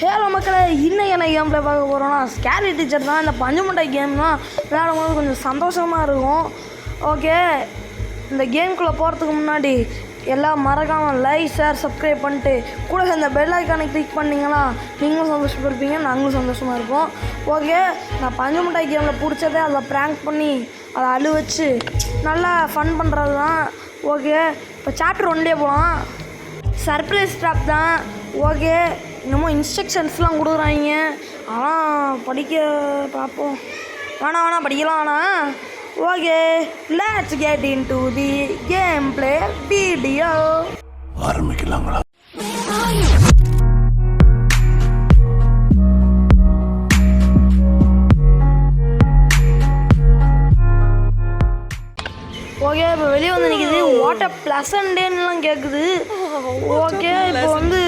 Halo மக்களே, இன்னைக்கு என்ன கேம் ப்ளே பார்க்க போகிறோன்னா ஸ்கேரி டீச்சர் தான். இந்த பஞ்சு முட்டை கேம்னா விளையாடும் போது கொஞ்சம் சந்தோஷமாக இருக்கும். ஓகே, இந்த கேமுக்குள்ளே போகிறதுக்கு முன்னாடி எல்லாம் மறக்காமல் லைக் ஷேர் சப்ஸ்கிரைப் பண்ணிட்டு கூட இந்த பெல் ஐக்கானை கிளிக் பண்ணிங்கன்னா நீங்களும் சந்தோஷப்படுப்பீங்க, நாங்களும் சந்தோஷமாக இருப்போம். ஓகே, நான் பஞ்சு முட்டை கேமில் பிடிச்சதே அதை ப்ராங்க் பண்ணி அதை அழு வச்சு நல்லா ஃபன் பண்ணுறது தான். ஓகே, இப்போ சாப்டர் 1 போகலாம். சர்ப்ரைஸ் ட்ராப் தான். ஓகே, இன்னமும் இன்ஸ்ட்ரக்ஷன்ஸ்லாம் கொடுக்குறாங்க, ஆனால் படிக்க பார்ப்போம். வேணாம் படிக்கலாம் வேணாம். Okay, let's get into the game play video. ஆரம்பிக்கலாங்களா? ஓகே, இப்போ வெளியே வந்து நிற்கிது. வாட்டர் ப்ளசன்ட் டேன்னுலாம் கேட்குது. ஓகே, இப்போ வந்து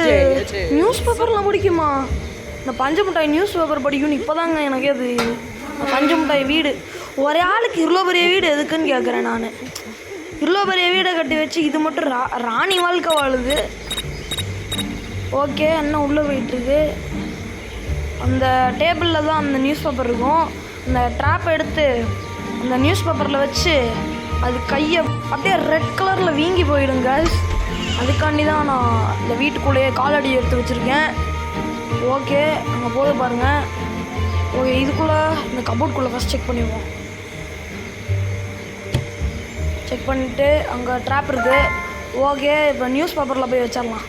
நியூஸ் பேப்பர்லாம் படிக்குமா? இந்த பஞ்சு மிட்டாய் நியூஸ் பேப்பர் படிக்கும்னு இப்போ தாங்க எனக்கே அது. பஞ்சு மிட்டாய் வீடு, ஒரே ஆளுக்கு இவ்வளோ பெரிய வீடு எதுக்குன்னு கேட்குறேன் நான். இவ்வளோ பெரிய வீடை கட்டி வச்சு இது மட்டும் ராணி வாழ்க்கை வாழுது. ஓகே, என்ன உள்ளே போயிட்டுருக்கு. அந்த டேபிளில் தான் அந்த நியூஸ் பேப்பர் இருக்கும். அந்த ட்ராப் எடுத்து அந்த நியூஸ் பேப்பரில் வச்சு அது கையை அப்படியே ரெட் கலரில் வீங்கி போயிடுங்க. அதுக்காண்டி தான் நான் இந்த வீட்டுக்குள்ளேயே காலடி எடுத்து வச்சுருக்கேன். ஓகே, அங்கே போது பாருங்கள். ஓகே, இதுக்குள்ளே இந்த கபோர்டுக்குள்ளே ஃபஸ்ட் செக் பண்ணிடுவோம். செக் பண்ணிவிட்டு அங்கே ட்ராப் இருக்குது. ஓகே, இப்போ நியூஸ் பேப்பரில் போய் வச்சிடலாம்.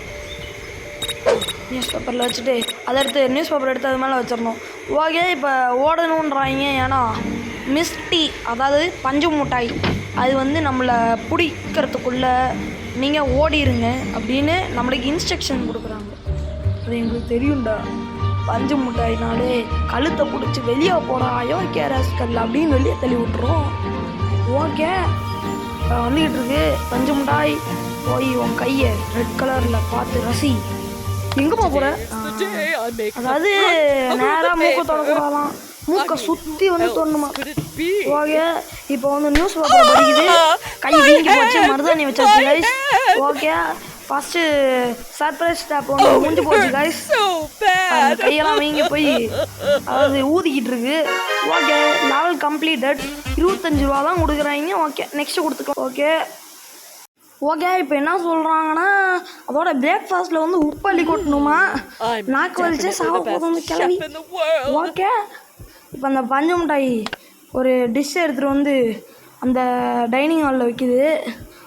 நியூஸ் பேப்பரில் வச்சுட்டு அதை எடுத்து நியூஸ் பேப்பர் எடுத்து அது மேலே வச்சிடணும். ஓகே, இப்போ ஓடணுன்றாங்க. ஏன்னா மிஸ்டி, அதாவது பஞ்சு மிட்டாய், அது வந்து நம்மளை பிடிக்கிறதுக்குள்ளே நீங்கள் ஓடிடுங்க அப்படின்னு நம்மளுக்கு இன்ஸ்ட்ரக்ஷன் கொடுக்குறாங்க. அது எங்களுக்கு தெரியும்டா. பஞ்சு மிட்டாயினாலே கழுத்தை பிடிச்சி வெளியே போடா யோகேரஸ்கல் அப்படின்னு வெளியே தள்ளி விட்டுரும். ஓகே, வந்துக்கிட்டு இருக்கு பஞ்சு மிட்டாய். போய் உன் கையை ரெட் கலரில் பார்த்து ரசி. எங்கேம்மா போகிற? அதாவது நேராக மூக்க தொடக்கூடாதான், மூக்கை சுற்றி வந்து தொடணுமா. ஓகே, இப்போ வந்து நியூஸ் பேப்பர் படிக்குது. கை வீங்கி போச்சு, மருதாணி வச்சாச்சு guys. Okay, first surprise stop வந்து முடிஞ்சு போச்சு கைஸ். கையெல்லாம் வீங்கி போய் அதாவது ஊதிக்கிட்டு இருக்கு. Okay, level completed. 25 ரூபா தான் கொடுக்குறாங்க. ஓகே, நெக்ஸ்ட்டு கொடுத்துக்கலாம். ஓகே, இப்போ என்ன சொல்கிறாங்கன்னா அதோட பிரேக்ஃபாஸ்ட்டில் வந்து உப்பள்ளி கொட்டணுமா. நாக்கு வலிச்சே சாப்பிட போதும் கிளம்பி. ஓகே, இப்போ அந்த பஞ்சு மிட்டாய் ஒரு டிஷ் எடுத்துகிட்டு வந்து அந்த டைனிங் ஹாலில் வைக்குது,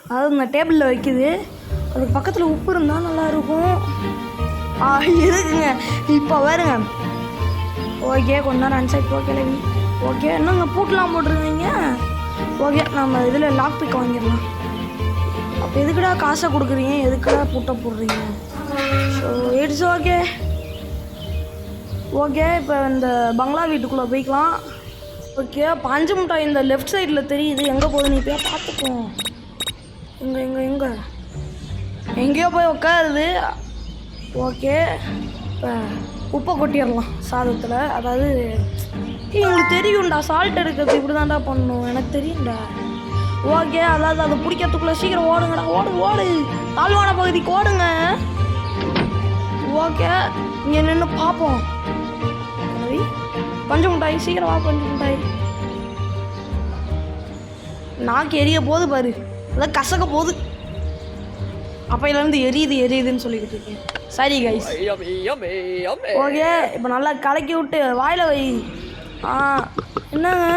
அதாவது இந்த டேபிளில் வைக்குது. அதுக்கு பக்கத்தில் உப்பு இருந்தால் நல்லாயிருக்கும். இருக்குங்க, இப்போ வருங்க. ஓகே, கொஞ்ச நேரம் அன்சைட் போ கிளவி. ஓகே, என்னங்க பூட்டெலாம் போட்டுருந்தீங்க. ஓகே, நம்ம இதில் லாக் பிக் வாங்கிடலாம். அப்போ எதுக்குடா காசை கொடுக்குறீங்க, எதுக்குடா பூட்டை போடுறீங்க? So it's okay. ஓகே, இப்போ இந்த பங்களா வீட்டுக்குள்ளே போய்க்கலாம். ஓகே, பஞ்சு மிட்டாய் இந்த லெஃப்ட் சைடில் தெரியுது. எங்கே போகுது நீ போய் பார்த்துப்போம். எங்கே எங்கேயோ போய் உட்காருது. ஓகே, இப்போ உப்பை கொட்டிடலாம் சாதத்தில். அதாவது எங்களுக்கு தெரியும்டா, சால்ட் எடுக்கிறது இப்படி தான்டா பண்ணணும், எனக்கு தெரியும்டா. ஓகே, அதாவது அதை பிடிக்கிறதுக்குள்ளே சீக்கிரம் ஓடுங்கடா. ஓடு தாழ்வான பகுதிக்கு ஓடுங்க. ஓகே, இங்கே நின்று பார்ப்போம். பஞ்சு மிட்டாய் சீக்கிரம் வா. பஞ்சு மிட்டாய் நாக்கு எரிய போது பாரு, அதான் கசக்க போகுது. அப்பையிலேருந்து எரியுதுன்னு சொல்லிக்கிட்டு இருக்கேன். சரி கைஸ். ஓகே, இப்போ நல்லா கலக்கி விட்டு வாயில் வை. என்னங்க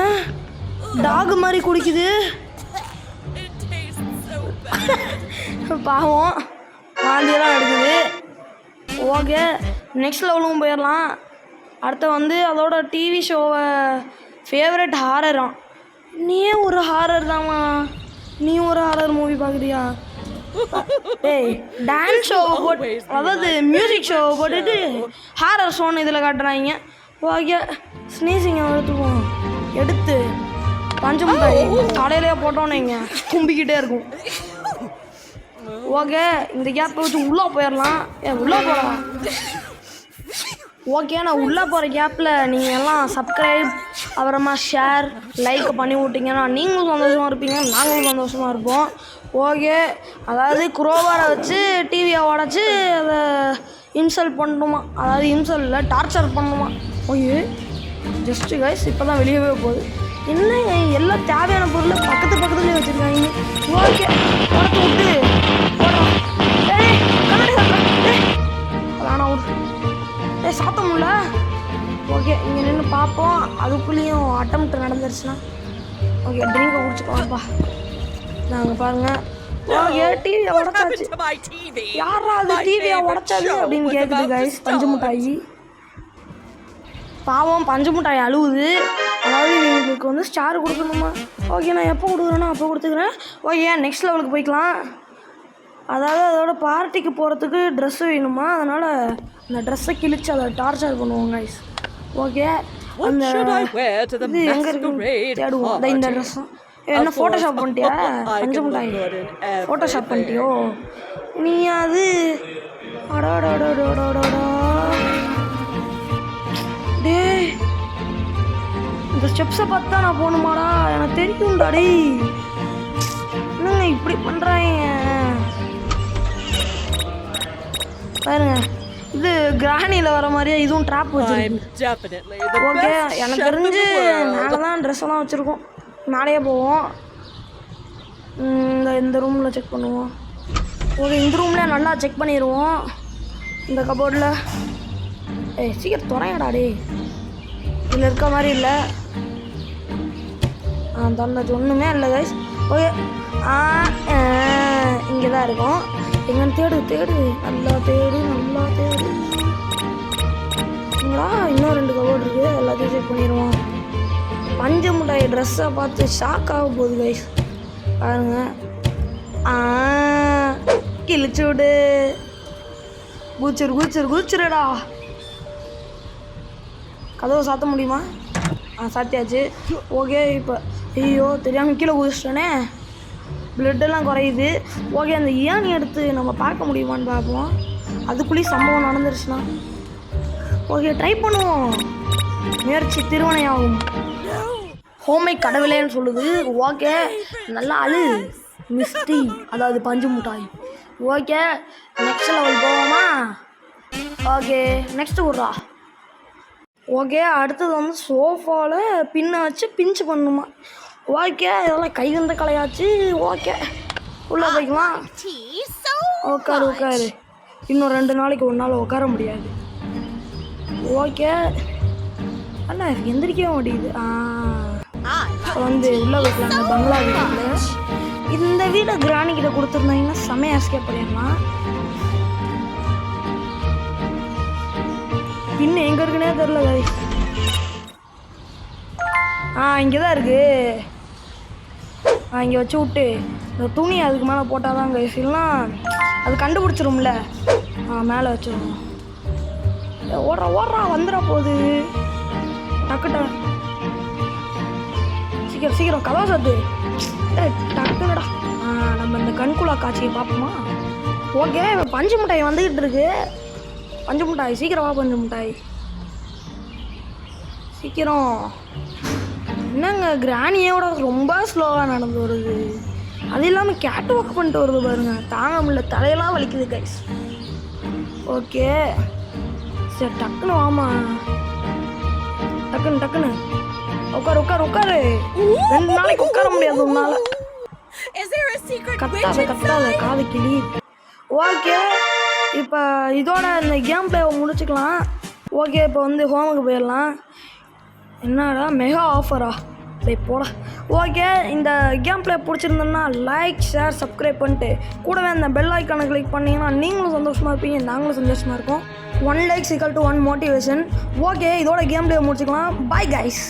டாகு மாதிரி குடிக்குது பாவம், வாந்தியெல்லாம் எடுக்குது. ஓகே, நெக்ஸ்ட் லெவலும் போயிடலாம். அடுத்து வந்து அதோட டிவி ஷோவை ஃபேவரட் ஹாரராம். நீயே ஒரு ஹாரர் தாம்மா, நீ ஒரு ஹாரர் மூவி பார்க்குறியா? ஏய், டான்ஸ் ஷோவை போட்டு, அதாவது மியூசிக் ஷோவை போட்டுட்டு ஹாரர் ஷோன்னு இதில் காட்டுறாங்க. ஓகே, ஸ்னீசிங்கை எடுத்து பஞ்சு மிட்டாய் கடையிலே போட்டோன்னு இங்கே கும்பிக்கிட்டே இருக்கும். ஓகே, இந்த கேப்பை வச்சு உள்ளே போயிடலாம். உள்ளே போகலாம். ஓகே, நான் உள்ளே போகிற கேப்பில் நீங்கள் எல்லாம் சப்ஸ்கிரைப் அப்புறமா ஷேர் லைக் பண்ணி விட்டிங்கன்னா நீங்களும் சந்தோஷமாக இருப்பீங்க, நாங்களும் சந்தோஷமாக இருப்போம். ஓகே, அதாவது குரோவாரை வச்சு டிவியை உடச்சி அதை இன்சல்ட் பண்ணணுமா, அதாவது இன்சல்ட் இல்லை டார்ச்சர் பண்ணணுமா. ஓகே ஜஸ்ட்டு கைஸ் இப்போ தான் வெளியவே போகுது. என்ன எல்லாம் தேவையான பொருளை பக்கத்துலேயே வச்சுருக்காங்க. ஓகே படத்தை விட்டு போடுறோம். கண்ணாடி சாப்பிட்றேன். வேணா விடு. சாத்த முடியல. ஓகே இங்கே நின்று பார்ப்போம். அதுக்குள்ளேயும் அட்டம்ப்ட் நடந்துருச்சுன்னா ஓகே ட்ரிங்கை குடிச்சுக்கலாம்ப்பா. நாங்கள் பாருங்கள். ஓகே டிவியை உடச்சாச்சு. யாரா அது டிவியை உடச்சாது அப்படின்னு கேட்குது கைஸ். பஞ்சு மிட்டாயி பாவம் பஞ்சு மிட்டாய் அழுவுது. அதாவது எங்களுக்கு வந்து ஸ்டார் கொடுக்கணுமா. ஓகே நான் எப்போ கொடுக்குறேனோ அப்போ கொடுத்துக்கிறேன். ஓகே நெக்ஸ்ட் லெவலுக்கு போய்க்கலாம். அதாவது அதோட பார்ட்டிக்கு போகிறதுக்கு ட்ரெஸ்ஸு வேணுமா, அதனால் அந்த ட்ரெஸ்ஸை கிழிச்சு அதை டார்ச்சர் பண்ணுவோம் கைஸ். ஓகே அந்த இது எங்கே இருக்கு தேடுவோம். அதை இந்த ட்ரெஸ்ஸும் என்ன ஃபோட்டோஷாப் பண்ணிட்டியா பஞ்சு மிட்டாய் ஃபோட்டோஷாப் பண்ணிட்டியோ நீ. அது அடாடாடாடாடாடா டே இந்த ஸ்டெப்ஸை பார்த்து தான் நான் போகணுமாடா, எனக்கு தெரியும்டா. டே என்னங்க இப்படி பண்ணுறாங்க பாருங்க. இது கிராணியில் வர மாதிரியே இதுவும் ட்ராப் வச்சுருக்கு. ஓகே எனக்கு தெரிஞ்சு மேலே தான் ட்ரெஸ் எல்லாம் வச்சுருக்கோம். மேலேயே போவோம். இந்த ரூமில் செக் பண்ணுவோம். ஓகே இந்த ரூமில் நல்லா செக் பண்ணிடுவோம். இந்த கபோர்டில் சீக்கிரம் துறையடா டே. இதில் இருக்க மாதிரி இல்லை. தொண்டது ஒன்றுமே இல்லை கைஸ். ஓகே இங்கே தான் இருக்கும். எங்கன்னு தேடு நல்லா தேடு. இங்கடா இன்னும் 2 கபோர்டு இருக்குது. எல்லாத்தையும் செக் பண்ணிடுவோம். பஞ்சு மிட்டாய் ட்ரெஸ்ஸை பார்த்து ஷாக் ஆக போகுது கைஸ். பாருங்க கிழிச்சு விடு. குதிச்சிருடா. கதவை சாத்த முடியுமா? சாத்தியாச்சு. ஓகே இப்போ ஐயோ தெரியாமல் கீழே குதிச்சிட்டோனே. பிளட்டெல்லாம் குறையுது. ஓகே அந்த ஏணி எடுத்து நம்ம பார்க்க முடியுமான்னு பார்ப்போம். அதுக்குள்ளேயும் சம்பவம் நடந்துருச்சுன்னா ஓகே ட்ரை பண்ணுவோம். முயற்சி திருவனையாகும். ஹோமை கடவுளேன்னு சொல்லுது. ஓகே நல்லா அழு மிஸ்டி, அதாவது பஞ்சு மிட்டாய். ஓகே நெக்ஸ்ட் லெவல் போவோமா? ஓகே நெக்ஸ்ட்டு விட்றா. ஓகே அடுத்தது வந்து சோஃபாவில் பின்னை வச்சு பிஞ்சு பண்ணணுமா. ஓகே இதெல்லாம் கை வந்த கலையாச்சு. ஓகே உள்ளே போய்க்கலாம். உட்காரு. இன்னும் 2 நாளைக்கு ஒரு நாள் உட்கார முடியாது. ஓகே அண்ணா எந்திரிக்கவே மாட்டேங்குது. வந்து உள்ளே போய்க்கலாம். அந்த பங்களா வீட்டில் இந்த வீடை கிராணிக்கிட்ட கொடுத்துருந்தாங்கன்னா செமையாக எஸ்கேப் பண்ணிடலாம். பின்ன எங்கே இருக்குன்னே தெரில கைஸ். இங்கே தான் இருக்குது. இங்கே வச்சு விட்டு இந்த துணி அதுக்கு மேலே போட்டால் தான் கைஸ், இல்லைனா அது கண்டுபிடிச்சிரும்ல. மேலே வச்சிடணும். ஓடுறா வந்துட போகுது. சீக்கிரம் கதவை சாத்து. டக்குடா. நம்ம இந்த கண்குளா காட்சியை பார்ப்போமா? ஓகே இப்போ பஞ்சு மிட்டாய் வந்துக்கிட்டு இருக்கு. பஞ்சு மிட்டாய் சீக்கிரமா. பஞ்சு மிட்டாய் சீக்கிரம். என்னங்க கிராணியோட ரொம்ப ஸ்லோவாக நடந்து வருது. அது இல்லாமல் கேட் வாக் பண்ணிட்டு வருது பாருங்க. தாங்க முடியல, தலையெல்லாம் வலிக்குது கைஸ். ஓகே சரி டக்குன்னு வாமா. டக்குன்னு உட்காரு. 2 நாளைக்கு உட்கார முடியாது உன்னால. கத்தாத காது கிளி. ஓகே இப்போ இதோட இந்த கேம் பிளேவை முடிச்சுக்கலாம். ஓகே இப்போ வந்து ஹோமுக்கு போயிடலாம். என்னடா மெகா ஆஃபரா போட. ஓகே இந்த கேம் பிளே பிடிச்சிருந்தோம்னா லைக் ஷேர் சப்ஸ்கிரைப் பண்ணிட்டு கூடவே அந்த பெல் ஐக்கானை கிளிக் பண்ணிங்கன்னா நீங்களும் சந்தோஷமாக இருப்பீங்க, நாங்களும் சந்தோஷமாக இருக்கோம். 1 லைக் = 1 மோட்டிவேஷன். ஓகே இதோட கேம் பிளே முடிச்சுக்கலாம். Bye guys.